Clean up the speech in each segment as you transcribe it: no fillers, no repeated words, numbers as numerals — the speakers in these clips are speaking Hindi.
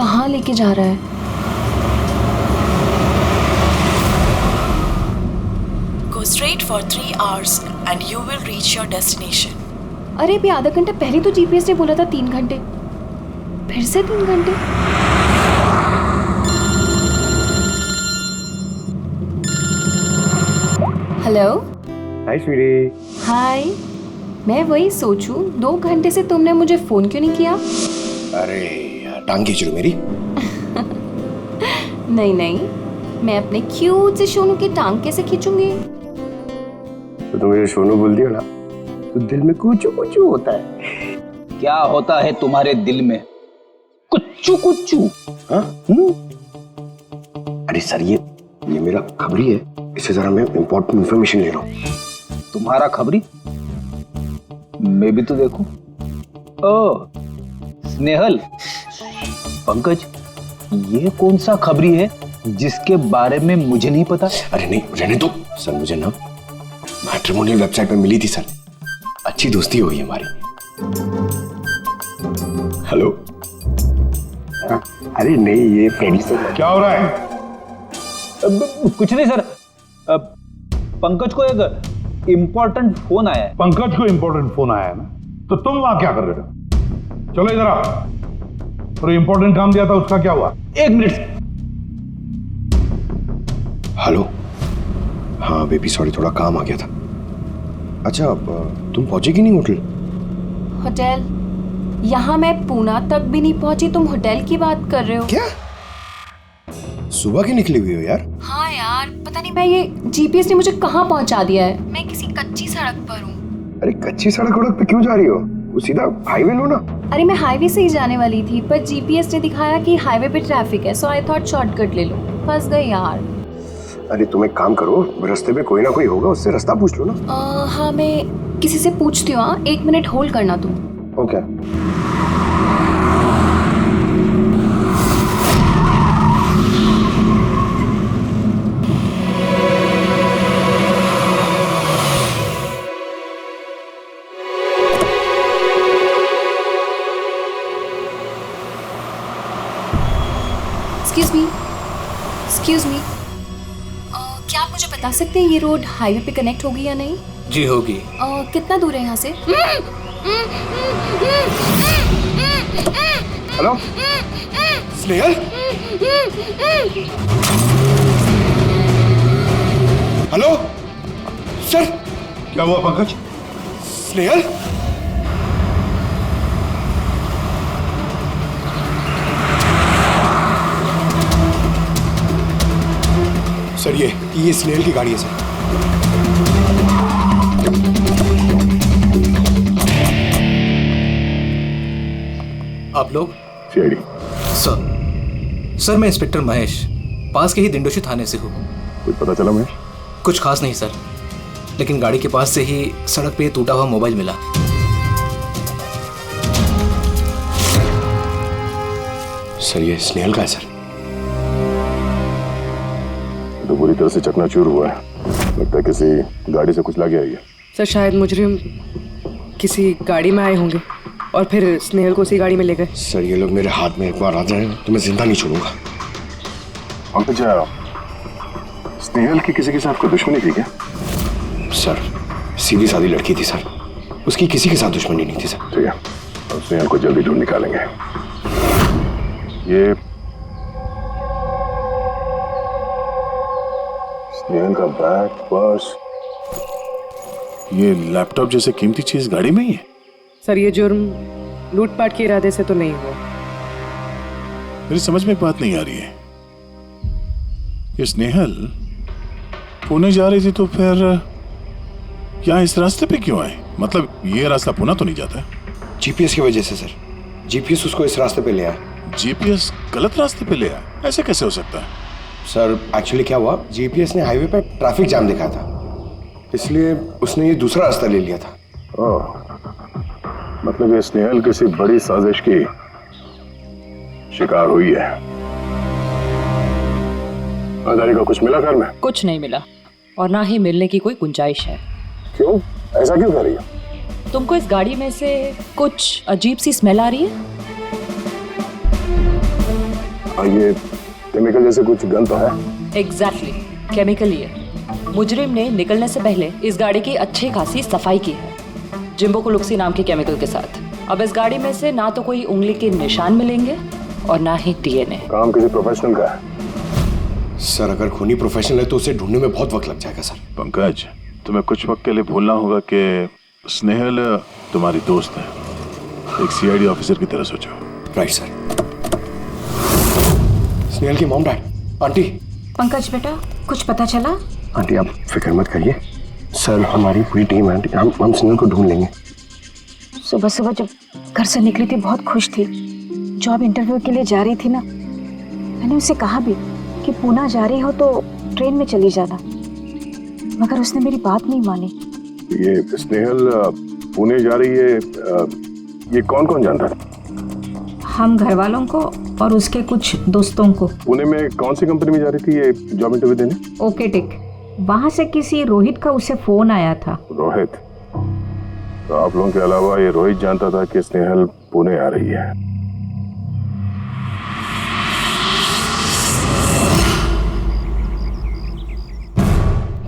कहाँ लेके जा रहा है? Go straight for 3 hours and you will reach your destination. अरे अभी आधा घंटा पहले तो जीपीएस ने बोला था 3 घंटे, फिर से 3 घंटे। हेलो। हाय स्वीटी। हाय। मैं वही सोचूं 2 घंटे से तुमने मुझे फोन क्यों नहीं किया? अरे यार टांग खींच लो मेरी। नहीं नहीं, मैं अपने क्यूट से सोनू की टांग कैसे खींचूंगी? तो तुम मुझे सोनू बोल दियो ना तो दिल में कुचू कुचू होता है। क्या होता है तुम्हारे दिल में? कुच्चू कुच्चू। हाँ? अरे सर ये मेरा खबरी है, इससे जरा मैं इंपॉर्टेंट इंफॉर्मेशन ले रहा हूँ। तुम्हारा खबरी? मैं भी तो देखूं। ओ स्नेहल, पंकज, ये कौन सा खबरी है जिसके बारे में मुझे नहीं पता? अरे नहीं रहने दो सर, मुझे ना मैट्रिमोनियल वेबसाइट पे मिली थी सर, अच्छी दोस्ती हुई हमारी। हेलो। हाँ, अरे नहीं ये फ्रेंड सर। क्या हो रहा है? कुछ नहीं सर, पंकज को एक इम्पोर्टेंट फोन आया है। पंकज को इम्पोर्टेंट फोन आया है ना, तो तुम वहां क्या कर रहे थे? चलो इधर आओ। और इम्पोर्टेंट काम दिया था उसका क्या हुआ? 1 मिनट। हेलो। हाँ बेबी सॉरी, थोड़ा काम आ गया था। अच्छा तुम पहुंचे कि नहीं होटल? होटल? यहाँ मैं पूना तक भी नहीं पहुंची, तुम होटल की बात कर रहे हो? क्या सुबह की निकली हुई हो यार? हाँ यार, पता नहीं मैं ये जीपीएस ने मुझे कहाँ पहुंचा दिया है। मैं किसी कच्ची सड़क पर हूँ। अरे कच्ची सड़क पे क्यों जा रही हो? वो सीधा हाईवे लो ना। अरे मैं हाईवे से ही जाने वाली थी, पर जीपीएस ने दिखाया कि हाईवे पे ट्रैफिक है, सो आई थॉट शॉर्टकट ले लो। फंस गई यार। अरे तुम एक काम करो, रास्ते पे कोई ना कोई होगा, उससे रास्ता पूछ लो ना। हाँ मैं किसी से पूछती हूँ। 1 मिनट होल्ड करना तुम। ओके। एक्सक्यूज मी, क्या आप मुझे बता सकते हैं ये रोड हाईवे पे कनेक्ट होगी या नहीं? जी होगी। कितना दूर है यहाँ से? हेलो स्नेहल। Hello sir. क्या हुआ पंकज? स्नेहल। सर ये स्नेहल की गाड़ी है सर। आप लोग? सीआईडी। सर मैं इंस्पेक्टर महेश, पास के ही दिंडोशी थाने से हूँ। कुछ पता चला महेश? कुछ खास नहीं सर, लेकिन गाड़ी के पास से ही सड़क पे टूटा हुआ मोबाइल मिला। सर ये स्नेहल का है सर। तो पूरी तरह से चकनाचूर हुआ है, लगता है किसी गाड़ी से कुचला गया है। सर शायद मुजरिम किसी गाड़ी में आए होंगे और फिर स्नेहल को उसी गाड़ी में ले गए। सर ये लोग मेरे हाथ में एक बार आ जाए तो मैं जिंदा नहीं छोड़ूंगा। पंकज, स्नेहल की किसी के साथ कोई दुश्मनी थी क्या? सर सीधी सादी लड़की थी सर, उसकी किसी के साथ दुश्मनी नहीं थी सर। ठीक है, हम स्नेहल को जल्दी ढूंढ निकालेंगे। ये स्नेहल का बैग, पर्स, ये लैपटॉप जैसे कीमती चीज गाड़ी में ही है। सर ये जुर्म लूटपाट के इरादे से तो नहीं हुआ। मेरी समझ में एक बात नहीं आ रही है, ये स्नेहल पुणे जा रही थी तो फिर यहाँ इस रास्ते पे क्यों आए? मतलब ये रास्ता पुणे तो नहीं जाता? जीपीएस की वजह से सर, जीपीएस उसको इस रास्ते पे ले आया। जीपीएस गलत रास्ते पे ले आया, ऐसे कैसे हो सकता है? सर एक्चुअली क्या हुआ, जीपीएस ने हाईवे पे ट्रैफिक जाम दिखाया था, इसलिए उसने ये दूसरा रास्ता ले लिया था। ओह, मतलब ये स्नेहल किसी बड़ी साजिश की शिकार हुई है। आजारी का कुछ मिला घर में? कुछ नहीं मिला और ना ही मिलने की कोई गुंजाइश है। क्यों, ऐसा क्यों कर रही है? तुमको इस गाड़ी में से कुछ अजीब सी स्मेल आ रही है? और ये केमिकल जैसे कुछ गन तो है? एग्जैक्टली, केमिकल ही है। मुजरिम ने निकलने से पहले इस गाड़ी की अच्छी खासी सफाई की है, जिम्बो कुलुक्सी नाम के केमिकल के साथ। अब इस गाड़ी में से ना तो कोई उंगली के निशान मिलेंगे और ना ही डीएनए। काम किसी प्रोफेशनल का है सर। अगर खूनी प्रोफेशनल है तो उसे ढूंढने में बहुत वक्त लग जाएगा सर। पंकज, तुम्हें कुछ वक्त के लिए भूलना होगा कि स्नेहल तुम्हारी दोस्त है। एक सीआईडी ऑफिसर की तरह सोचो। Right sir. स्नेहल की मॉम डैड, आंटी। पंकज बेटा, कुछ पता चला? आंटी आप फिक्र मत करिए सर, हमारी पूरी टीम है आंटी, हम स्नेहल को ढूंढ लेंगे। सुबह सुबह जब घर से निकली थी बहुत खुश थी। जॉब इंटरव्यू के लिए जा रही थी ना, मैंने उसे कहा भी कि पूना जा रही हो तो ट्रेन में चली जाना, मगर उसने मेरी बात नहीं मानी। ये स्नेहल पुणे जा रही है, ये कौन कौन जानता है? हम घर वालों को और उसके कुछ दोस्तों को। पुणे में कौन सी कंपनी में जा रही थी ये जॉब इंटरव्यू देने? ओके टिक। वहां से किसी रोहित का उसे फोन आया था। रोहित? तो आप लोगों के अलावा ये रोहित जानता था कि स्नेहल पुणे आ रही है।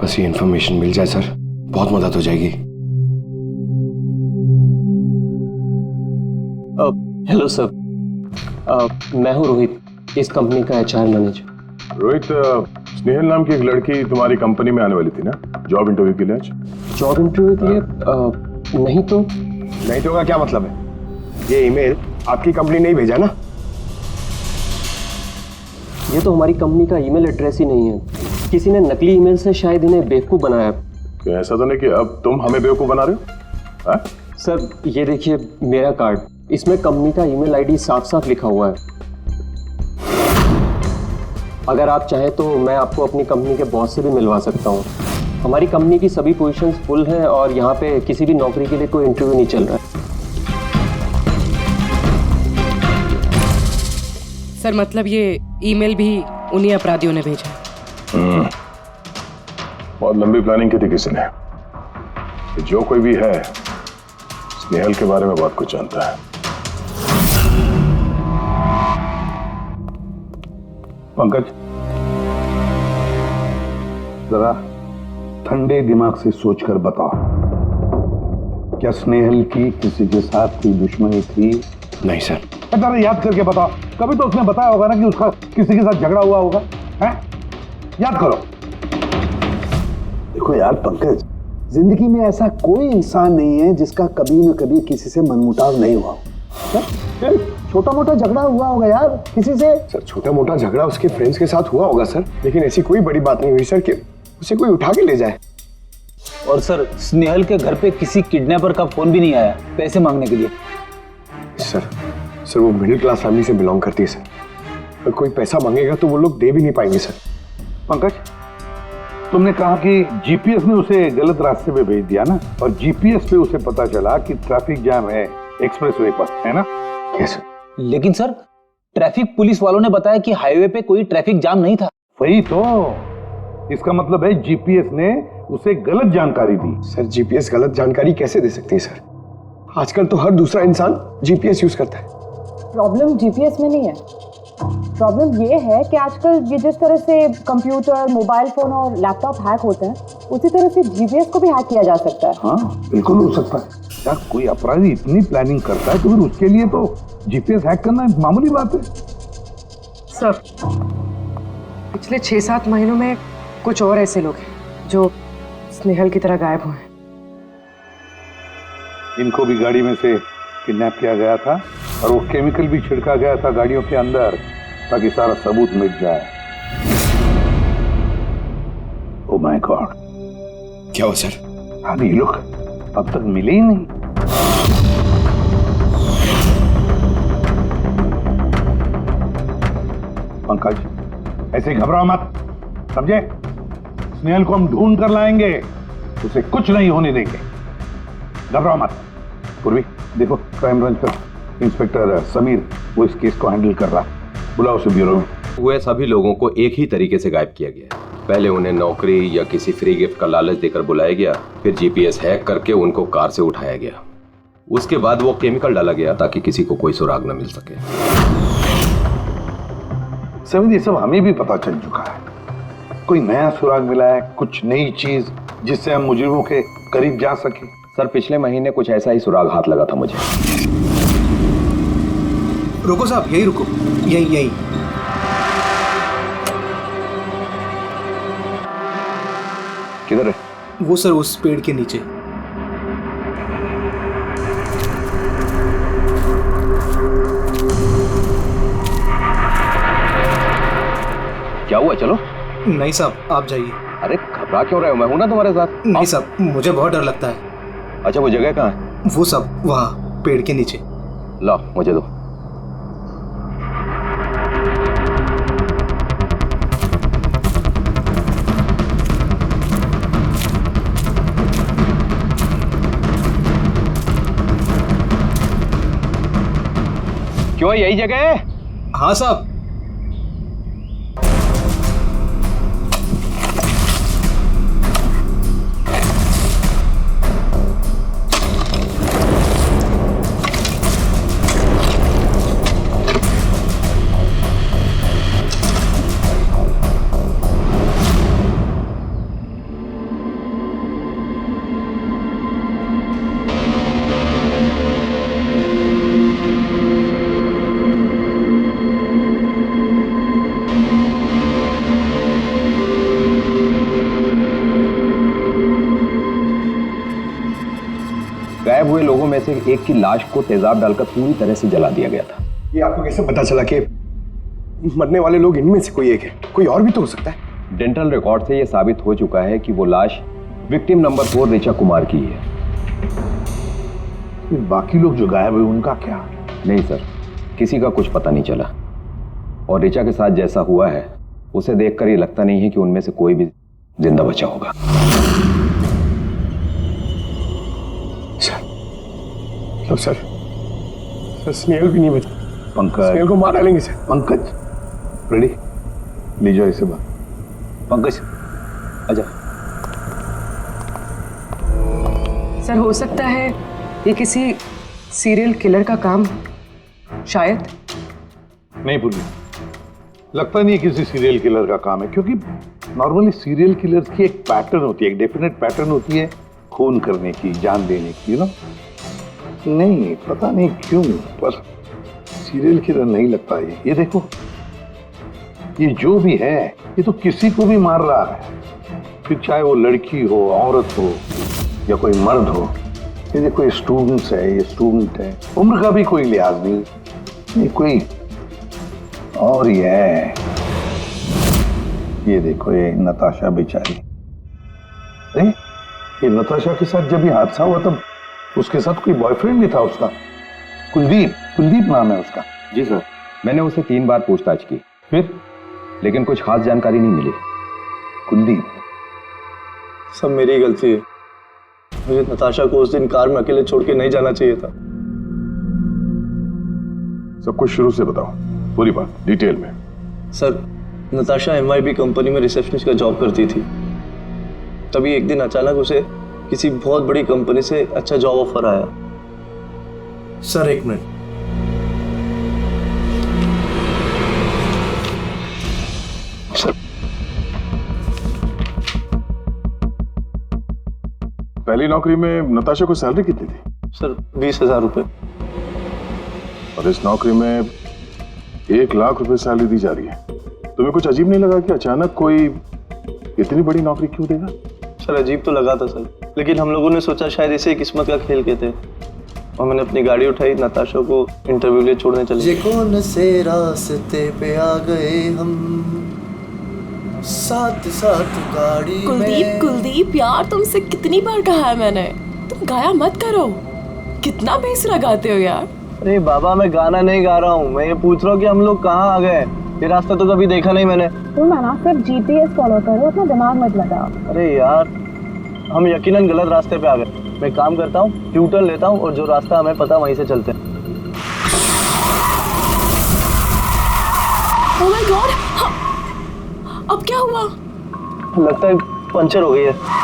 बस ये इन्फॉर्मेशन मिल जाए सर, बहुत मदद हो जाएगी। हेलो सर, मैं हूँ रोहित, इस कंपनी का एचआर मैनेजर। रोहित, स्नेहल नाम की एक लड़की तुम्हारी कंपनी में आने वाली थी ना जॉब इंटरव्यू के लिए आज? जॉब इंटरव्यू के लिए? नहीं तो। नहीं तो का क्या मतलब है? ये ईमेल आपकी कंपनी ने ही भेजा ना? ये तो हमारी कंपनी का ईमेल एड्रेस ही नहीं है, किसी ने नकली ईमेल से शायद इन्हें बेवकूफ़ बनाया। क्या ऐसा तो नहीं कि अब तुम हमें बेवकूफ़ बना रहे हो? सर ये देखिए मेरा कार्ड, इसमें कंपनी का ईमेल आईडी साफ साफ लिखा हुआ है। अगर आप चाहें तो मैं आपको अपनी कंपनी के बॉस से भी मिलवा सकता हूँ। हमारी कंपनी की सभी पोजीशंस फुल हैं और यहाँ पे किसी भी नौकरी के लिए कोई इंटरव्यू नहीं चल रहा है। सर मतलब ये ईमेल भी उन्हीं अपराधियों ने भेजा है। बहुत लंबी प्लानिंग की थी किसी ने। जो कोई भी है स्नेहल के बारे में बहुत कुछ जानता है। पंकज, जरा ठंडे दिमाग से सोचकर बताओ, क्या स्नेहल की किसी के साथ कोई दुश्मनी थी? नहीं सर। जरा याद करके बताओ, कभी तो उसने बताया होगा ना कि उसका किसी के साथ झगड़ा हुआ होगा, हैं? याद करो। देखो यार पंकज, जिंदगी में ऐसा कोई इंसान नहीं है जिसका कभी न कभी किसी से मनमुटाव नहीं हुआ। छोटा मोटा झगड़ा हुआ होगा यार किसी से। सर छोटा मोटा झगड़ा उसके फ्रेंड्स के साथ हुआ होगा सर, लेकिन ऐसी कोई बड़ी बात नहीं हुई सर कि उसे कोई उठा के ले जाए। और सर स्नेहल के घर पे किसी किडनैपर का फोन भी नहीं आया पैसे मांगने के लिए। सर वो मिडिल क्लास फैमिली से बिलोंग करती है सर, अगर कोई पैसा मांगेगा तो वो लोग दे भी नहीं पाएंगे सर। पंकज, तुमने कहा कि जीपीएस ने उसे गलत रास्ते पे भेज दिया ना, और जीपीएस पे उसे पता चला कि ट्रैफिक जाम है एक्सप्रेसवे पर, है ना? यस। लेकिन सर ट्रैफिक पुलिस वालों ने बताया कि हाईवे पे कोई ट्रैफिक जाम नहीं था। वही तो, इसका मतलब है जीपीएस ने उसे गलत जानकारी दी। सर जीपीएस गलत जानकारी कैसे दे सकती है सर? आजकल तो हर दूसरा इंसान जीपीएस यूज करता है। प्रॉब्लम जीपीएस में नहीं है, प्रॉब्लम ये है कि आजकल ये जिस तरह से कंप्यूटर, मोबाइल फोन और लैपटॉप हैक होते हैं, उसी तरह से जीपीएस को भी हैक किया जा सकता है। हाँ बिल्कुल हो सकता है यार, कोई अपराधी इतनी प्लानिंग करता है तो फिर उसके लिए तो जीपीएस हैक करना एक मामूली बात है। सर पिछले 6-7 महीनों में कुछ और ऐसे लोग हैं जो स्नेहल की तरह गायब हुए हैं। इनको भी गाड़ी में से किडनैप किया गया था और वो केमिकल भी छिड़का गया था गाड़ियों के अंदर ताकि सारा सबूत मिट जाए। ओह माय गॉड, क्या हुआ सर? अभी ये लोग अब तक मिले ही नहीं। पंकज ऐसे घबराओ मत, समझे? स्नेहल को हम ढूंढ कर लाएंगे, उसे कुछ नहीं होने देंगे, घबराओ मत। पूर्वी देखो, क्राइम ब्रांच का इंस्पेक्टर समीर वो इस केस को हैंडल कर रहा, बुलाओ उसे ब्यूरो में। हुए सभी लोगों को एक ही तरीके से गायब किया गया। पहले उन्हें नौकरी या किसी फ्री गिफ्ट का लालच देकर बुलाया गया, फिर जीपीएस हैक करके उनको कार से उठाया गया, उसके बाद वो केमिकल डाला गया ताकि किसी को कोई सुराग न मिल सके। समीर, ये सब हमें भी पता चल चुका है। कोई नया सुराग मिला है, कुछ नई चीज जिससे हम मुजरिमों के करीब जा सके? सर पिछले महीने कुछ ऐसा ही सुराग हाथ लगा था मुझे। रुको साहब, यही रुको, यही। किधर है? वो सर उस पेड़ के नीचे। क्या हुआ? चलो। नहीं साहब, आप जाइए। अरे घबरा क्यों रहे हो? मैं हूं ना तुम्हारे साथ। नहीं साहब, मुझे बहुत डर लगता है। अच्छा वो जगह कहाँ है? वो साहब वहाँ पेड़ के नीचे। लो मुझे दो। क्यों यही जगह है? हाँ साहब। गायब हुए लोगों में से एक की लाश को तेजाब डालकर पूरी तरह से जला दिया गया था। ये आपको कैसे पता चला कि मरने वाले लोग इनमें से कोई एक है? कोई और भी तो हो सकता है। डेंटल रिकॉर्ड से यह साबित हो चुका है कि वो लाश विक्टिम नंबर 4 ऋचा कुमार की है। बाकी लोग जो गायब हुए उनका क्या? नहीं सर, किसी का कुछ पता नहीं चला। और ऋचा के साथ जैसा हुआ है उसे देखकर ये लगता नहीं है कि उनमें से कोई भी जिंदा बचा होगा। सर स्नेहल भी नहीं बचा। पंकज, स्नेहल को मार डालेंगे सर। पंकज रेडी, ले जाओ इसे बाहर। पंकज आजा। सर हो सकता है ये किसी सीरियल किलर का काम, शायद। नहीं पूर्वी, लगता नहीं है किसी सीरियल किलर का काम है, क्योंकि नॉर्मली सीरियल किलर्स की एक पैटर्न होती है, एक डेफिनेट पैटर्न होती है खून करने की, जान देने की, ना। नहीं पता नहीं क्यों, पर सीरियल किलर नहीं लगता ये देखो, ये जो भी है ये तो किसी को भी मार रहा है, फिर चाहे वो लड़की हो, औरत हो या कोई मर्द हो। ये देखो, ये स्टूडेंट्स है, ये स्टूडेंट है, उम्र का भी कोई लिहाज नहीं, ये कोई और ही है। ये देखो, ये नताशा बेचारी। अरे ये नताशा के साथ जब ये हादसा हुआ तब उसके साथ कोई बॉयफ्रेंड भी था उसका, कुलदीप नाम है उसका। जी सर, मैंने उसे 3 बार पूछताछ की, फिर लेकिन कुछ खास जानकारी नहीं मिली। कुलदीप? सब मेरी गलती है, मुझे नताशा को उस दिन कार में अकेले छोड़ के नहीं जाना चाहिए था। सब कुछ शुरू से बताओ, पूरी बात डिटेल में। सर, नताशा MYB कंपनी में रिसेप्शनिस्ट का जॉब करती थी। तभी एक दिन अचानक उसे किसी बहुत बड़ी कंपनी से अच्छा जॉब ऑफर आया। सर एक मिनट। सर, पहली नौकरी में नताशा को सैलरी कितनी थी? सर 20,000 रुपए। और इस नौकरी में 1 लाख रुपए सैलरी दी जा रही है। तुम्हें कुछ अजीब नहीं लगा कि अचानक कोई इतनी बड़ी नौकरी क्यों देगा? सर अजीब तो लगा था सर, लेकिन हम लोगों ने सोचा शायद इसे किस्मत का खेल कहते हैं, और मैंने अपनी गाड़ी उठाई, नताशा को इंटरव्यू के लिए छोड़ने चले। ये कौन से रास्ते पे आ गए हम, साथ साथ गाड़ी में। कुलदीप यार, तुमसे कितनी बार कहा है मैंने, तुम गाया मत करो, कितना बेसुरा गाते हो यार। अरे बाबा, मैं गाना नहीं गा रहा हूँ, मैं ये पूछ रहा हूँ कि हम लोग कहाँ आ गए। ये रास्ता तो कभी देखा नहीं मैंने। तुम ना सिर्फ GPS फॉलो करो, अपना दिमाग मत लगाओ। अरे यार, हम यकीनन गलत रास्ते पे आ गए। मैं काम करता हूँ, ट्यूटर लेता हूँ और जो रास्ता हमें पता वहीं से चलते हैं। ओह माय गॉड, अब क्या हुआ? लगता है पंचर हो गई है।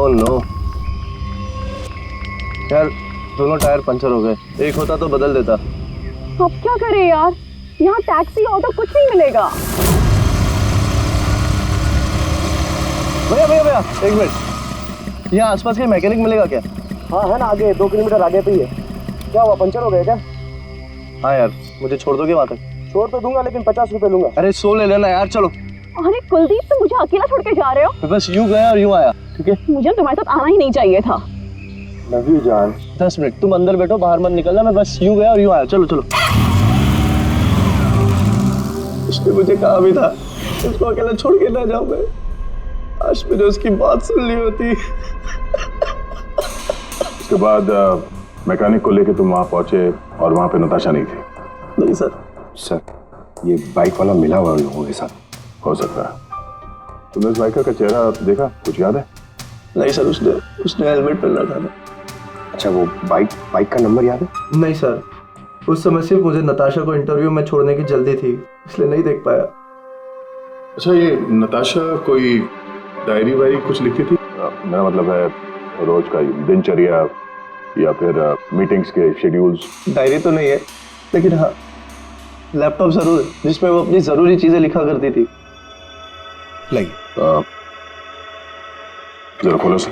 ओह नो यार, दोनों टायर पंचर हो गए। एक होता तो बदल देता। अब क्या करें यार, यहाँ टैक्सी ऑटो कुछ नहीं मिलेगा। भैया भैया भैया, एक मिनट, यहाँ आसपास के मैकेनिक मिलेगा क्या? हाँ है ना, आगे 2 किलोमीटर आगे पे ही है। क्या हुआ, पंचर हो गया क्या? हाँ यार, मुझे छोड़ दोगे वहाँ तक? छोड़ तो दूंगा, लेकिन 50 रुपए लूंगा। अरे 100 ले लेना यार, चलो। अरे कुलदीप, तुम मुझे अकेला छोड़ के जा रहे हो? मैं बस यूं गया और यूं आया, ठीक है? मुझे तुम्हारे साथ आना ही नहीं चाहिए था। लव यू जान। 10 मिनट तुम अंदर बैठो, बाहर मत निकलना। मैं बस यूं गया और यूं आया। चलो चलो। उसने मुझे कहा भी था उसको अकेला छोड़ के ना जाऊं मैं। आज मैंने उसकी बात सुन ली होती। उसके बाद मैकेनिक को लेके तुम वहां पहुंचे और वहां पे नताशा नहीं थी? नहीं सर। सर, ये बाइक वाला मिला हुआ लोगों के साथ। हो सकता है। तुमने उस बाइकर का चेहरा देखा, कुछ याद है? नहीं सर, उसने हेलमेट पहन रखा था। अच्छा, वो बाइक का नंबर याद है? नहीं सर, उस समय सिर्फ मुझे नताशा को इंटरव्यू में छोड़ने की जल्दी थी, इसलिए नहीं देख पाया। अच्छा, ये नताशा कोई डायरी वायरी कुछ लिखती थी? मेरा मतलब है रोज का दिनचर्या या फिर मीटिंग्स के शेड्यूल्स। डायरी तो नहीं है, लेकिन हाँ लैपटॉप जरूर है, जिसमें वो अपनी जरूरी चीजें लिखा करती थी। लाइए जरा खोलो सर।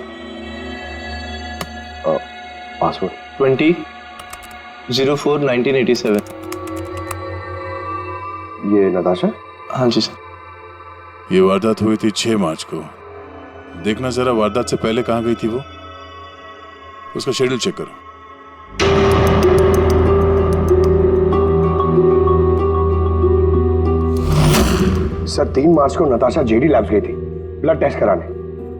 पासवर्ड 20/04/1987। ये नताशा? हाँ जी सर। ये वारदात हुई थी 6 मार्च को। देखना जरा वारदात से पहले कहाँ गई थी वो, उसका शेड्यूल चेक करो। सर, 3 मार्च को नताशा जेडी लैब्स गई थी ब्लड टेस्ट कराने।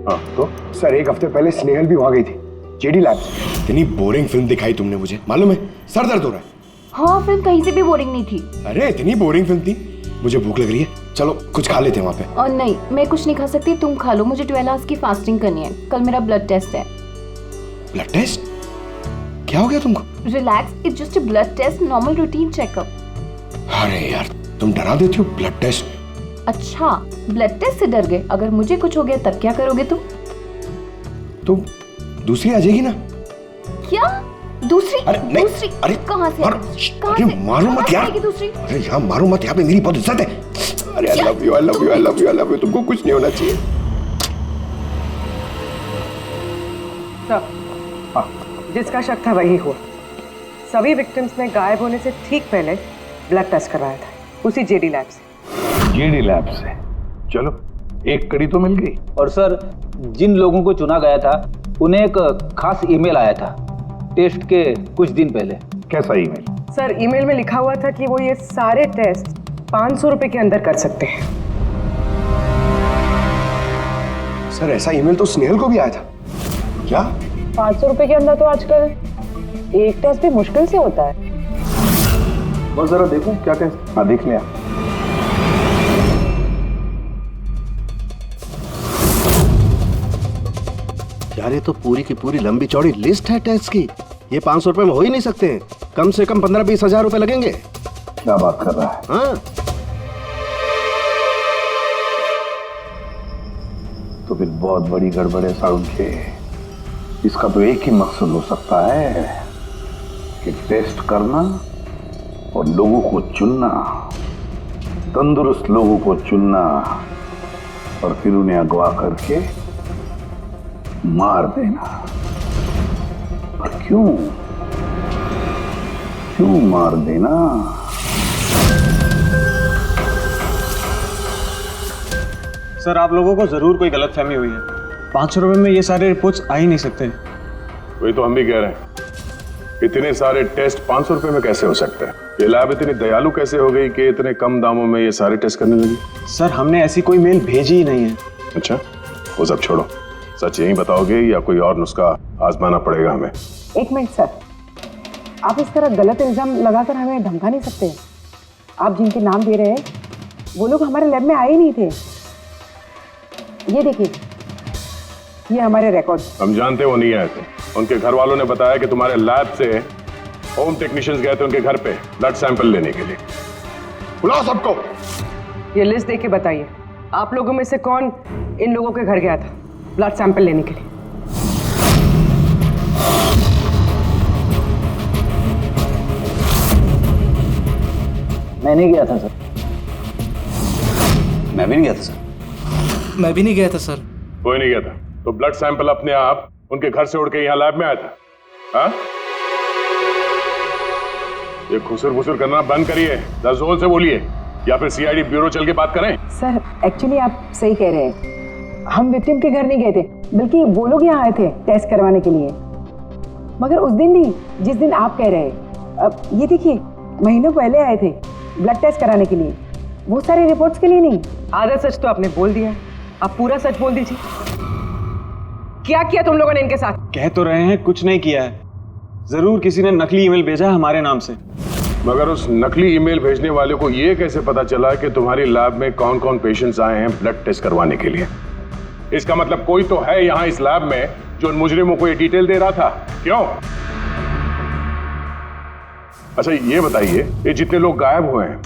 हाँ तो? सर, 1 हफ्ते पहले स्नेहल भी वहां गई थी जेडी लैब्स। इतनी बोरिंग फिल्म दिखाई तुमने मुझे, मालूम है? सर दर्द हो रहा है। हाँ, फिल्म कहीं से भी बोरिंग नहीं थी। अरे इतनी बोरिंग फिल्म थी। मुझे भूख लग रही है, चलो कुछ खा लेते हैं वहाँ पे। और नहीं, मैं कुछ नहीं खा सकती, तुम खा लो। मुझे 12 आवर्स की फास्टिंग करनी है, कल मेरा ब्लड टेस्ट है। Blood test? क्या हो गया तुमको? Relax, it's just a blood test, normal routine checkup. अरे यार, तुम डरा देती हो। Blood test? अच्छा, ब्लड टेस्ट से डर गए? अगर मुझे कुछ हो गया तब क्या करोगे तुम? तुम दूसरी आ जाएगी ना? क्या दूसरी? अरे नहीं, दूसरी? अरे कहाँ से? अरे मारो मत यार। दूसरी? अरे यहाँ मारो मत, यहाँ पे मेरी बहुत इज्जत है। अरे I love you, I love you, I love you, I love you. तुमको कुछ नहीं होना चाहिए। सब जिसका शक था वही हुआ। सभी विक्टिम्स ने गायब होने से ठीक पहले ब्लड टेस्ट करवाया था, उसी जेडी लैब से। जेडी लैब से? चलो, एक कड़ी तो मिल गई। और सर, जिन लोगों को चुना गया था उन्हें एक खास ईमेल आया था टेस्ट के कुछ दिन पहले। कैसा ईमेल? सर, ईमेल में लिखा हुआ था कि वो ये सारे टेस्ट 500 रुपए के अंदर कर सकते हैं। सर, ऐसा ईमेल तो स्नेहल को भी आया था। क्या 500 रुपए के अंदर तो आजकल एक टेस्ट भी मुश्किल से होता है। बस जरा देखो क्या टेस्ट। हाँ, देख लिया। यार, ये तो पूरी की पूरी लंबी चौड़ी लिस्ट है टेस्ट की। ये 500 रुपए में हो ही नहीं सकते हैं। कम से कम 15-20 हजार रुपए लगेंगे। क्या बात कर रहा है? हाँ, तो फिर बहुत बड़ी गड़बड़ है सारुण के। इसका तो एक ही मकसद हो सकता है कि टेस्ट करना और लोगों को चुनना, तंदुरुस्त लोगों को चुनना और फिर उन्हें अगवा करके मार देना। पर क्यों मार देना? सर, आप लोगों को जरूर कोई गलतफहमी हुई है। 500 रुपए में ये सारे रिपोर्ट्स आ ही नहीं सकते। वही तो हम भी कह रहे हैं, इतने सारे टेस्ट 500 रुपए में कैसे हो सकते हैं? ये लैब इतनी दयालु कैसे हो गई कि इतने कम दामों में ये सारे टेस्ट करने लगी? सर, हमने ऐसी कोई मेल भेजी ही नहीं है। अच्छा, वो सब छोड़ो, सच यही बताओगे या कोई और नुस्खा आजमाना पड़ेगा हमें? एक मिनट सर, आप इस तरह गलत इल्जाम लगाकर हमें धमका नहीं सकते। आप जिनके नाम दे रहे हैं वो लोग हमारे लैब में आए ही नहीं थे। ये देखिए, ये हमारे रिकॉर्ड। हम जानते वो नहीं आए थे। उनके घर वालों ने बताया कि तुम्हारे लैब से होम टेक्नीशियंस गए थे उनके घर पे ब्लड सैंपल लेने के लिए। बुलाओ सबको। ये लिस्ट देख के बताइए, आप लोगों में से कौन इन लोगों के घर गया था ब्लड सैंपल लेने के लिए? मैं नहीं गया था सर। मैं भी नहीं गया था सर। मैं भी नहीं गया था सर। कोई नहीं गया था तो ब्लड सैंपल अपने आप उनके घर से उड़ के यहाँ लैब में आया था? हाँ? ये खुसुर करना बंद करिए, जोर से बोलिए, या फिर सीआईडी ब्यूरो चल के बात करें। सर एक्चुअली आप सही कह रहे हैं, हम विक्टिम के घर नहीं गए थे, बल्कि वो लोग यहाँ आए थे टेस्ट करवाने के लिए। मगर उस दिन नहीं जिस दिन आप कह रहे हैं। अब ये देखिए, महीनों पहले आए थे ब्लड टेस्ट कराने के लिए, वो सारे रिपोर्ट्स के लिए नहीं। आधा सच तो आपने बोल दिया, अब पूरा सच बोल दीजिए। क्या किया तुम लोगों ने इनके साथ? कह तो रहे हैं कुछ नहीं किया है, जरूर किसी ने नकली ईमेल भेजा है हमारे नाम से। मगर उस नकली ईमेल भेजने वाले को ये कैसे पता चला कि तुम्हारी लैब में कौन कौन पेशेंट्स आए हैं ब्लड टेस्ट करवाने के लिए? इसका मतलब कोई तो है यहाँ इस लैब में जो उन मुजरिमों को ये डिटेल दे रहा था, क्यों? अच्छा ये बताइए, ये जितने लोग गायब हुए हैं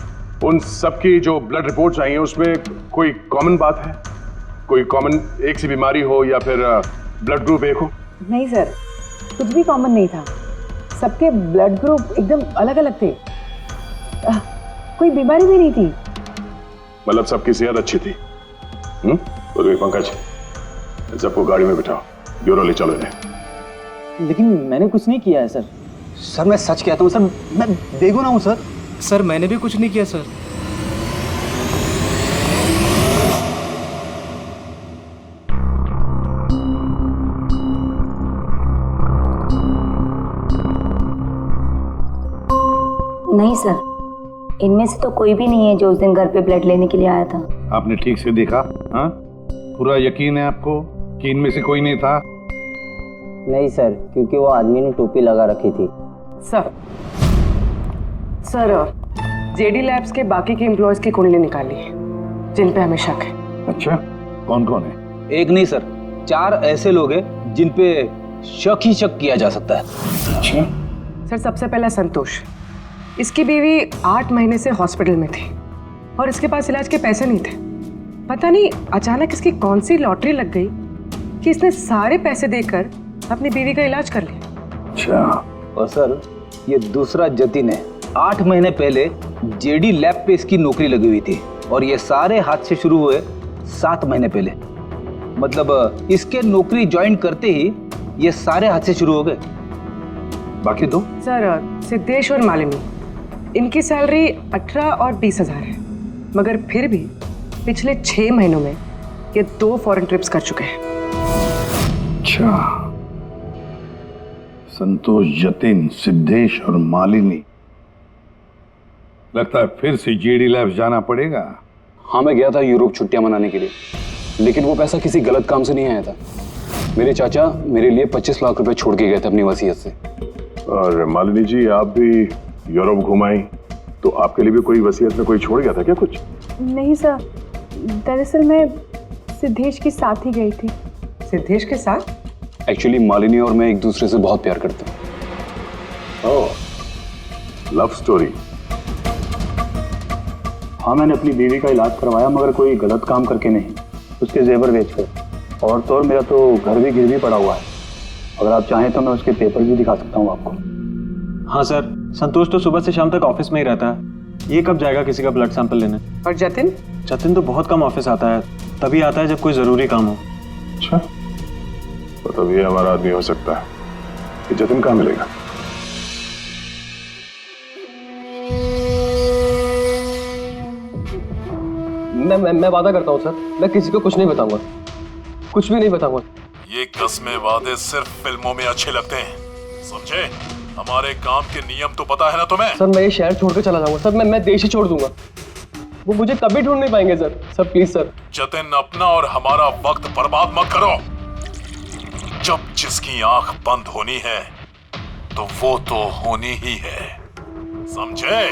उन सबकी जो ब्लड रिपोर्ट्स आई हैं उसमें कोई कॉमन बात है? कोई कॉमन एक सी बीमारी हो या फिर ब्लड ग्रुप एक हो? नहीं सर, कुछ भी कॉमन नहीं था, सबके ब्लड ग्रुप एकदम अलग अलग थे। कोई बीमारी भी नहीं थी। मतलब सबकी सेहत अच्छी थी? तो पंकज, सबको गाड़ी में बिठाओ, ब्यूरो ले चलो इन्हें। लेकिन मैंने कुछ नहीं किया है सर। सर मैं सच कहता हूँ सर, मैं बेगुनाह हूँ सर। सर मैंने भी कुछ नहीं किया सर। नहीं सर, इनमें से तो कोई भी नहीं है जो उस दिन घर पे ब्लड लेने के लिए आया था। आपने ठीक से देखा? हाँ, पूरा यकीन है आपको कि इनमें से कोई नहीं था? नहीं सर, क्योंकि वो आदमी ने टोपी लगा रखी थी। सर जेडी लैब्स के बाकी के एम्प्लॉयज की कुंडली निकाली है जिन पे हमें शक है। अच्छा, कौन कौन है? एक नहीं सर, 4 ऐसे लोग हैं जिन पे शक ही शक किया जा सकता है। अच्छा सर, सबसे पहला संतोष, इसकी बीवी 8 महीने से हॉस्पिटल में थी और इसके पास इलाज के पैसे नहीं थे। पता नहीं अचानक इसकी कौन सी लॉटरी लग गई कि इसने सारे पैसे देकर अपनी बीवी का इलाज कर लिया। अच्छा। और सर ये दूसरा जतिन है, 8 महीने पहले जेडी लैब पे इसकी नौकरी लगी हुई थी और ये सारे हादसे शुरू हुए 7 महीने पहले। मतलब इसके नौकरी ज्वाइन करते ही ये सारे हादसे शुरू हो गए। बाकी 2? सर सिद्धेश और मालिनी, इनकी सैलरी 18 और 20 हजार है, मगर फिर भी पिछले 6 महीनों में ये 2 फॉरेन ट्रिप्स कर चुके हैं। अच्छा, संतोष, जतिन, सिद्धेश और मालिनी, लगता है फिर से जेडी लैब्स जाना पड़ेगा। हाँ, मैं गया था यूरोप छुट्टियां मनाने के लिए, लेकिन वो पैसा किसी गलत काम से नहीं आया था। मेरे चाचा मेरे लिए 25 लाख रुपए छोड़ के गए थे अपनी वसीयत से। और मालिनी जी, आप भी यूरोप घुमाई, तो आपके लिए भी कोई वसीयत में कोई छोड़ गया था क्या कुछ? नहीं सर, दरअसल मैं सिद्धेश के साथ ही गई थी। सिद्धेश के साथ? एक्चुअली मालिनी और मैं एक दूसरे से बहुत प्यार करते हैं। ओह, लव स्टोरी। हाँ, मैंने अपनी बीवी का इलाज करवाया, मगर कोई गलत काम करके नहीं, उसके जेवर बेचकर। और तो और मेरा तो घर भी गिरवी पड़ा हुआ है, अगर आप चाहें तो मैं उसके पेपर भी दिखा सकता हूँ आपको। हाँ सर, संतोष तो सुबह से शाम तक ऑफिस में ही रहता है, ये कब जाएगा किसी का ब्लड सैंपल लेने? और जतिन? जतिन तो बहुत कम ऑफिस आता है, तभी आता है जब कोई जरूरी काम हो। अच्छा, तो तब ये हमारा आदमी हो सकता है। ये जतिन कहाँ मिलेगा? मैं वादा करता हूँ सर, मैं किसी को कुछ नहीं बताऊंगा, कुछ भी नहीं बताऊंगा। ये कस्में वादे सिर्फ फिल्मों में अच्छे लगते हैं, समझे? हमारे काम के नियम तो पता है ना तुम्हें? सर मैं ये शहर छोड़ के चला जाऊंगा सर, मैं देश ही छोड़ दूंगा, वो मुझे कभी ढूंढ नहीं पाएंगे सर प्लीज सर। जतिन, अपना और हमारा वक्त बर्बाद मत करो। जब जिसकी आंख बंद होनी है तो वो तो होनी ही है, समझे?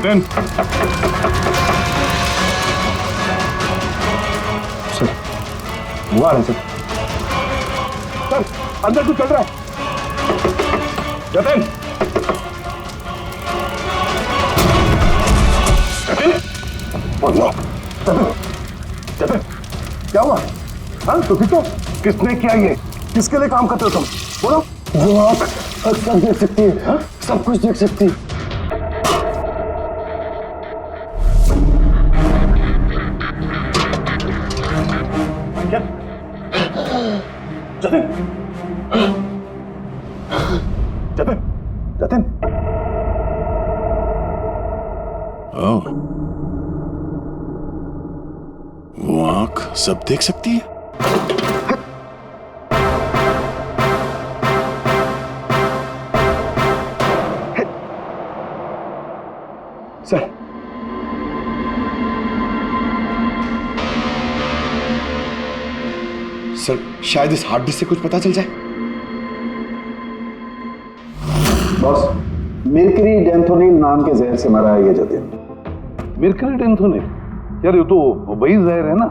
जतिन, सर वो आ रहे सर। सर अंदर कुछ चल रहा है। जतिन, जतिन, जतिन, क्या हुआ? हाँ तो ठीक हो? किसने किया ये? किसके लिए काम करते हो तुम? बोलो। वो आँख सब देख सकती है, हाँ? सब कुछ देख सकती है। जतिन, जतिन, जतिन। ओह, वो आंख सब देख सकती है। सर सर शायद इस हार्ड डिस्क से कुछ पता चल जाए। बॉस, मिर्करी डेंथोनिल नाम के जहर से मरा है ये जतिन। मिर्करी डेंथोनिल? यार ये तो वही जहर है ना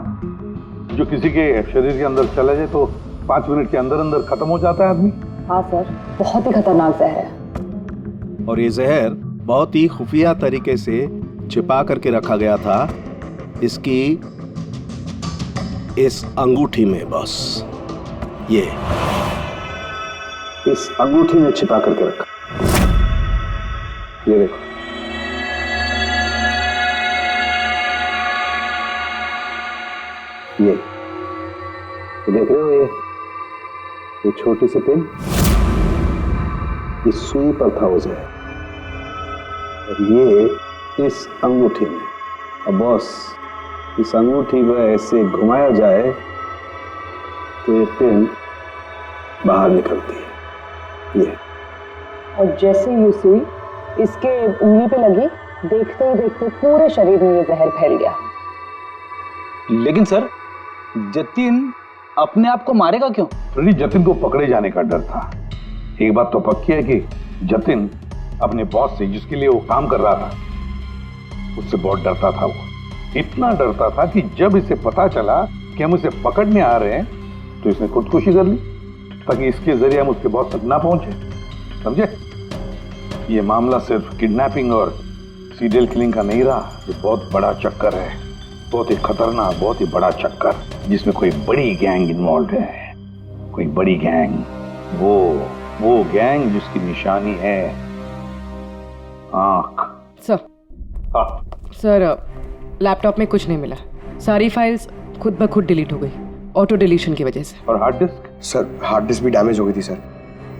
जो किसी के शरीर के अंदर चला जाए तो 5 मिनट के अंदर अंदर खत्म हो जाता है आदमी। हाँ सर, बहुत ही खतरनाक जहर है। और ये जहर बहुत ही खुफिया तरीके से छिपा करके रखा गया था इसकी इस अंगूठी में। बॉस, ये इस अंगूठी में छिपा करके रखा। ये देखो, ये देख रहे हो? ये छोटी सी पिन, इस सुई पर था उसे, और ये इस अंगूठी में। अब बॉस, इस अंगूठी को ऐसे घुमाया जाए तो ये पिन बाहर निकलती है। ये और जैसे ये सुई इसके उंगली पे लगी, देखते ही देखते पूरे शरीर में ये जहर फैल गया। लेकिन सर, जतिन अपने आप को मारेगा क्यों? फ्रेडी, जतिन को पकड़े जाने का डर था। एक बात तो पक्की है कि जतिन अपने बॉस से, जिसके लिए वो काम कर रहा था, उससे बहुत डरता था। वो इतना डरता था कि जब इसे पता चला कि हम उसे पकड़ने आ रहे हैं तो इसने खुदकुशी कर ली ताकि इसके जरिए हम उसके बॉस तक ना पहुंचे। समझे? ये मामला सिर्फ किडनैपिंग और सीरियल किलिंग का नहीं रहा, ये बहुत बड़ा चक्कर है, बहुत ही खतरनाक, बहुत ही बड़ा चक्कर, जिसमें कोई बड़ी गैंग इन्वॉल्व है। कोई बड़ी गैंग, वो गैंग जिसकी निशानी है आंख। सर, सर लैपटॉप में कुछ नहीं मिला। सारी फाइल्स खुद ब खुद डिलीट हो गई, ऑटो डिलीशन की वजह से। और hard disk? Sir hard disk भी डैमेज हो गई थी सर,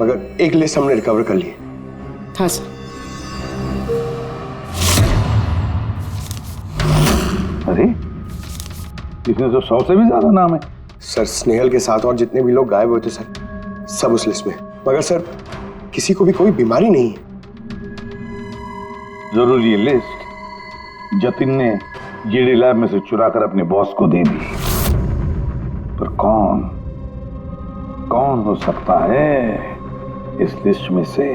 मगर एक लिस्ट हमने रिकवर कर ली है। हाँ सर। अरे, इसमें तो 100 से भी ज्यादा नाम है। सर स्नेहल के साथ और जितने भी लोग गायब हुए थे सर, सब उस लिस्ट में। मगर सर किसी को भी कोई बीमारी नहीं है। जरूर ये लिस्ट जतिन ने जीडी लैब में से चुरा कर अपने बॉस को दे दी। पर कौन हो सकता है इस लिस्ट में से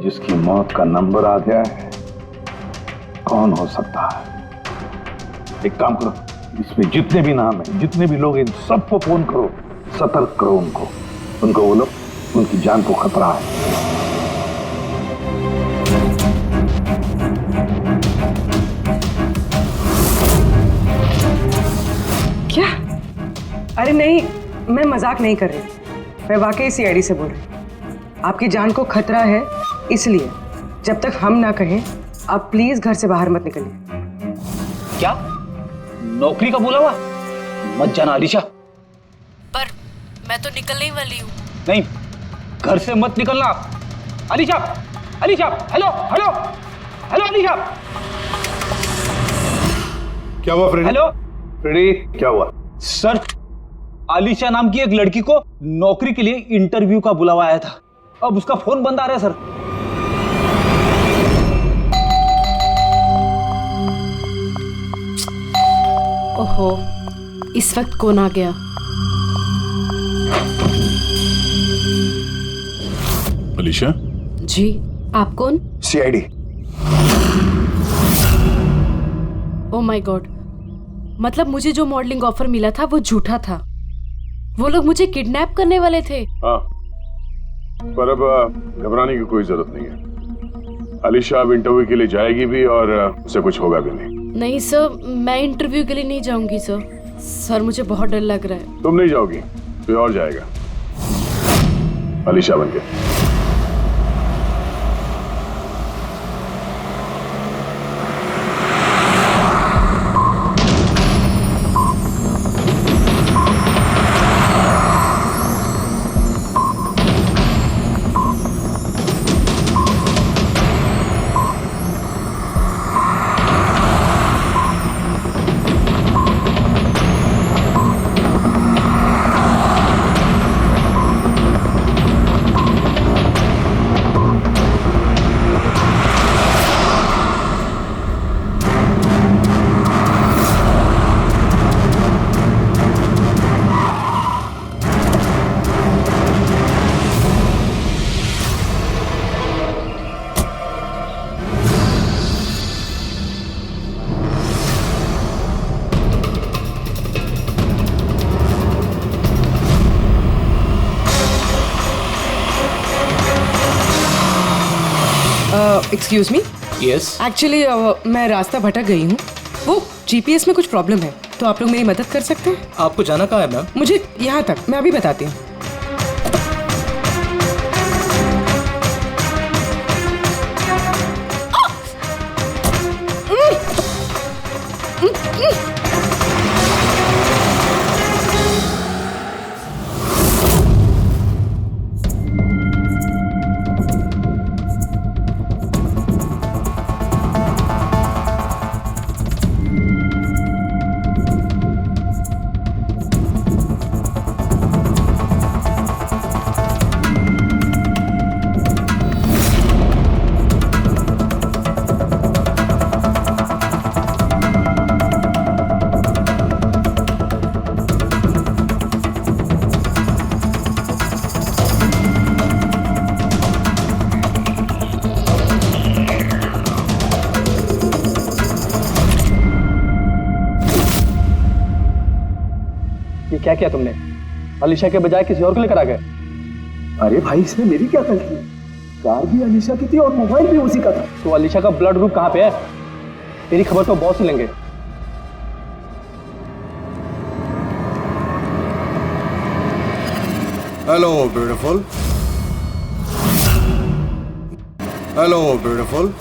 जिसकी मौत का नंबर आ गया है? कौन हो सकता है? एक काम करो, इसमें जितने भी नाम है, जितने भी लोग हैं, सबको फोन करो, सतर्क करो उनको बोलो उनकी जान को खतरा है। क्या? अरे नहीं, मैं मजाक नहीं कर रही, मैं वाकई सीआईडी से बोल रही। आपकी जान को खतरा है, इसलिए जब तक हम ना कहें आप प्लीज घर से बाहर मत निकलिए। क्या नौकरी का बोला हुआ? मत जाना अलीशा। पर मैं तो निकलने ही वाली हूँ। नहीं, घर से मत निकलना। Alisha, Alisha, hello hello hello Alisha. क्या हुआ फ्रेडी? हेलो फ्रेडी, क्या हुआ? सर, आलिशा नाम की एक लड़की को नौकरी के लिए इंटरव्यू का बुलावा आया था। अब उसका फोन बंद आ रहा है सर। ओहो, इस वक्त कौन आ गया? अलीशा? जी, आप कौन? सीआईडी। ओह माय गॉड, मतलब मुझे जो मॉडलिंग ऑफर मिला था वो झूठा था। वो लोग मुझे किडनैप करने वाले थे। हाँ, पर अब घबराने की कोई जरूरत नहीं है। अलीशा अब इंटरव्यू के लिए जाएगी भी और उसे कुछ होगा भी नहीं। नहीं सर, मैं इंटरव्यू के लिए नहीं जाऊंगी सर। सर मुझे बहुत डर लग रहा है। तुम नहीं जाओगी, कोई और जाएगा अलीशा बनके। Excuse me. यस। एक्चुअली मैं रास्ता भटक गई हूँ। वो जीपीएस में कुछ प्रॉब्लम है, तो आप लोग मेरी मदद कर सकते हैं? आपको जाना कहाँ है मैम? मुझे यहाँ तक, मैं अभी बताती हूँ। क्या किया तुमने? अलीशा के बजाय किसी और को लेकर आ गए? अरे भाई, इसमें मेरी क्या गलती? कार भी अलीशा की थी और मोबाइल भी उसी का था। तो अलीशा का ब्लड ग्रुप कहाँ पे है? तेरी खबर तो बॉस ही लेंगे। Hello beautiful. Hello beautiful.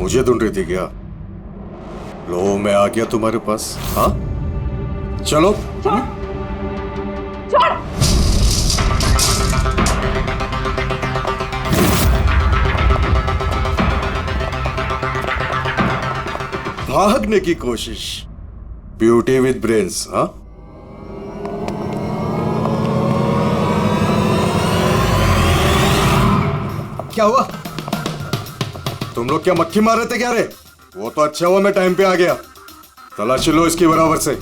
मुझे ढूंढ रही थी क्या? लो, मैं आ गया तुम्हारे पास। हाँ, चलो। भागने की कोशिश। Beauty with brains. हाँ, क्या हुआ? तुम लोग क्या मक्खी मार रहे थे क्या? रे, वो तो अच्छा हुआ मैं टाइम पे आ गया। तलाशी लो इसकी बराबर से।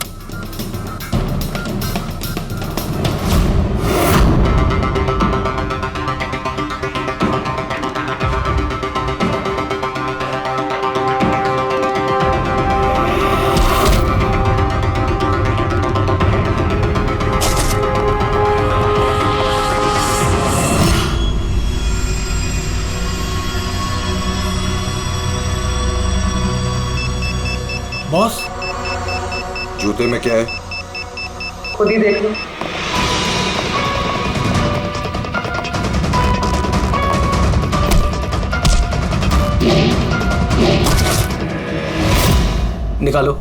बॉस, जूते में क्या है? खुद ही देख लो। निकालो।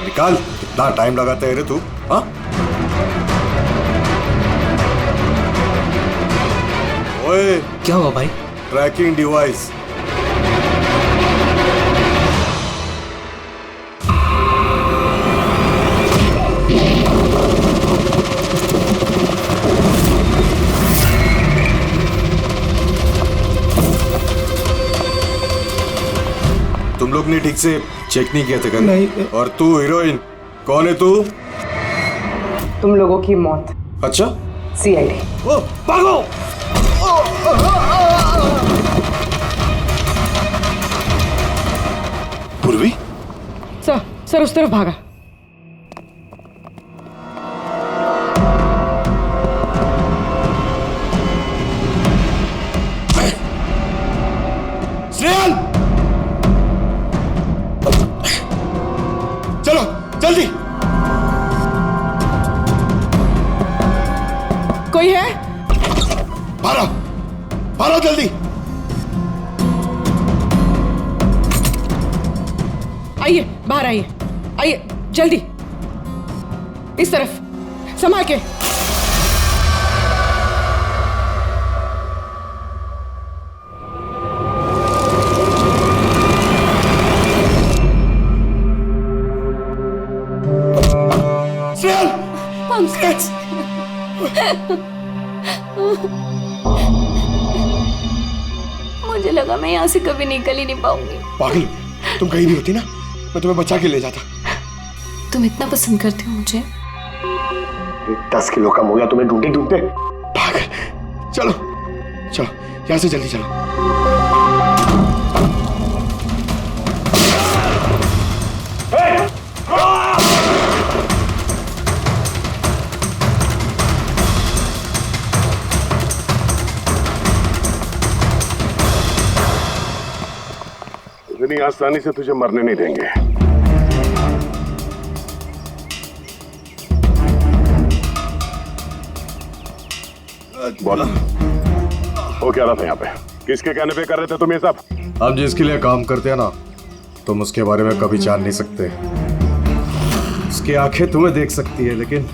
निकाल। कितना टाइम लगाता है रे तू? हाँ, ओए, क्या हुआ भाई? Tracking device. तुम लोग ने ठीक से चेक नहीं किया था क्या? नहीं। और तू हीरोइन, कौन है तू? तुम लोगों की मौत। अच्छा, सीआईडी। ओ, भागो! पूर्वी? सर उस तरफ भागा। स्नेहल, चलो जल्दी। कोई है? भारो जल्दी। आइए, बाहर आइए, आइए जल्दी, इस तरफ, संभाल के। मुझे लगा मैं यहाँ से कभी निकल ही नहीं पाऊंगी। पागल, तुम कहीं भी होती ना, मैं तुम्हें बचा के ले जाता। तुम इतना पसंद करते हो मुझे? 10 किलो कम हो गया तुम्हें ढूंढते ढूंढते। पागल, चलो चलो यहाँ से जल्दी चलो। इतनी आसानी से तुझे मरने नहीं देंगे। बोला, वो क्या रहा था यहाँ पे? किसके कहने पे कर रहे थे तुम ये सब? हम जिसके लिए काम करते हैं ना, तुम उसके बारे में कभी जान नहीं सकते। उसकी आंखें तुम्हें देख सकती है, लेकिन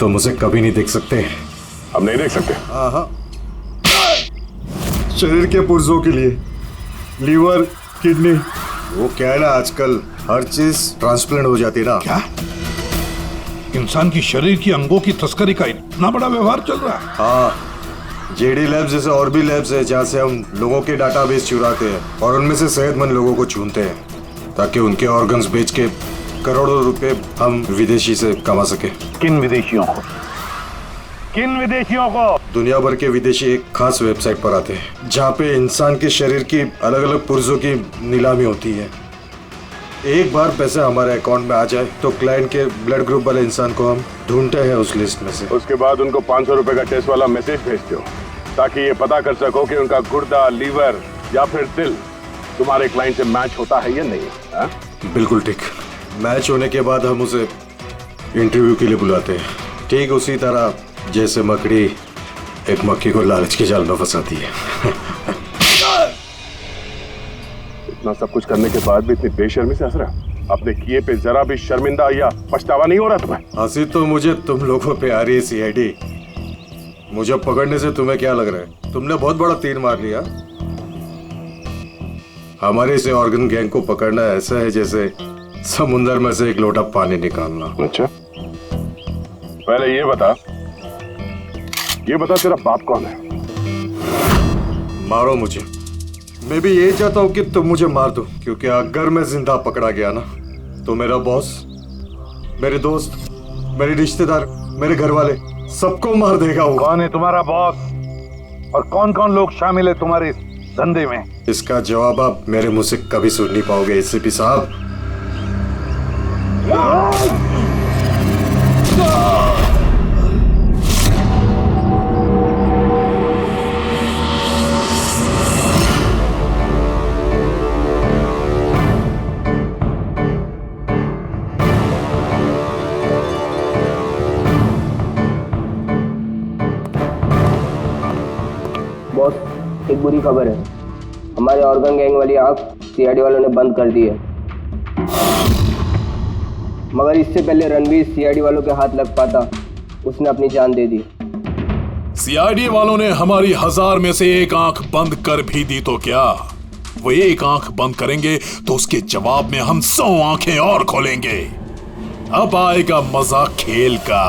तुम उसे कभी नहीं देख सकते। हम नहीं देख सकते? हाँ, शरीर के पुर्जों के लिए लीवर, किडनी, वो क्या है ना, आजकल हर चीज ट्रांसप्लांट हो जाती है ना। क्या इंसान की शरीर की अंगों की तस्करी का इतना बड़ा व्यवहार चल रहा है? हाँ, जेडी लैब्स जैसे और भी लैब्स है जहाँ से हम लोगों के डाटाबेस चुराते हैं और उनमें से सेहतमंद लोगों को चुनते हैं ताकि उनके ऑर्गन्स बेच के करोड़ों रुपए हम विदेशी से कमा सके। किन विदेशियों को? किन विदेशियों को? दुनिया भर के विदेशी एक खास वेबसाइट पर आते हैं जहाँ पे इंसान के शरीर की अलग अलग पुर्जों की नीलामी होती है। एक बार पैसे हमारे अकाउंट में आ जाए तो क्लाइंट के ब्लड ग्रुप वाले इंसान को हम ढूंढते हैं उस लिस्ट में से। उसके बाद उनको 500 रुपए का टेस्ट वाला मैसेज भेजते हो ताकि ये पता कर सको कि उनका गुर्दा, लीवर या फिर दिल तुम्हारे क्लाइंट से मैच होता है या नहीं। हा? बिल्कुल ठीक। मैच होने के बाद हम उसे इंटरव्यू के लिए बुलाते हैं, ठीक उसी तरह जैसे मकड़ी एक मक्खी को लालच के जाल में फंसाती है। इतना सब कुछ करने के बाद भी इतनी बेशर्मी से हंस रहा? अपने किए पे जरा भी शर्मिंदा या पछतावा नहीं हो रहा तुम्हें? हंसी तो मुझे तुम लोगों पे आ रही है सीआईडी। मुझे पकड़ने से तुम्हें क्या लग रहा है? तुमने बहुत बड़ा तीर मार लिया। हमारे से ऑर्गन गैंग को पकड़ना ऐसा है जैसे समुंदर में से एक लोटा पानी निकालना। अच्छा, पहले ये बता तेरा बाप कौन है? मारो मुझे। मैं भी यही चाहता हूँ कि तुम मुझे मार दो, क्योंकि अगर मैं जिंदा पकड़ा गया ना तो मेरा बॉस, मेरे दोस्त, मेरे रिश्तेदार, मेरे घर वाले सबको मार देगा वो। कौन है तुम्हारा बॉस और कौन कौन लोग शामिल है तुम्हारे इस धंधे में? इसका जवाब आप मेरे मुंह से कभी सुन नहीं पाओगे एसीपी साहब। बॉस, एक बुरी खबर है। हमारे ऑर्गन गैंग वाली आग सीआईडी वालों ने बंद कर दी है, मगर इससे पहले रणवीर सीआईडी वालों के हाथ लग पाता, उसने अपनी जान दे दी। सीआईडी वालों ने हमारी 1000 में से एक आंख बंद कर भी दी तो क्या? वो एक आंख बंद करेंगे तो उसके जवाब में हम 100 आंखें और खोलेंगे। अब आएगा मजा खेल का।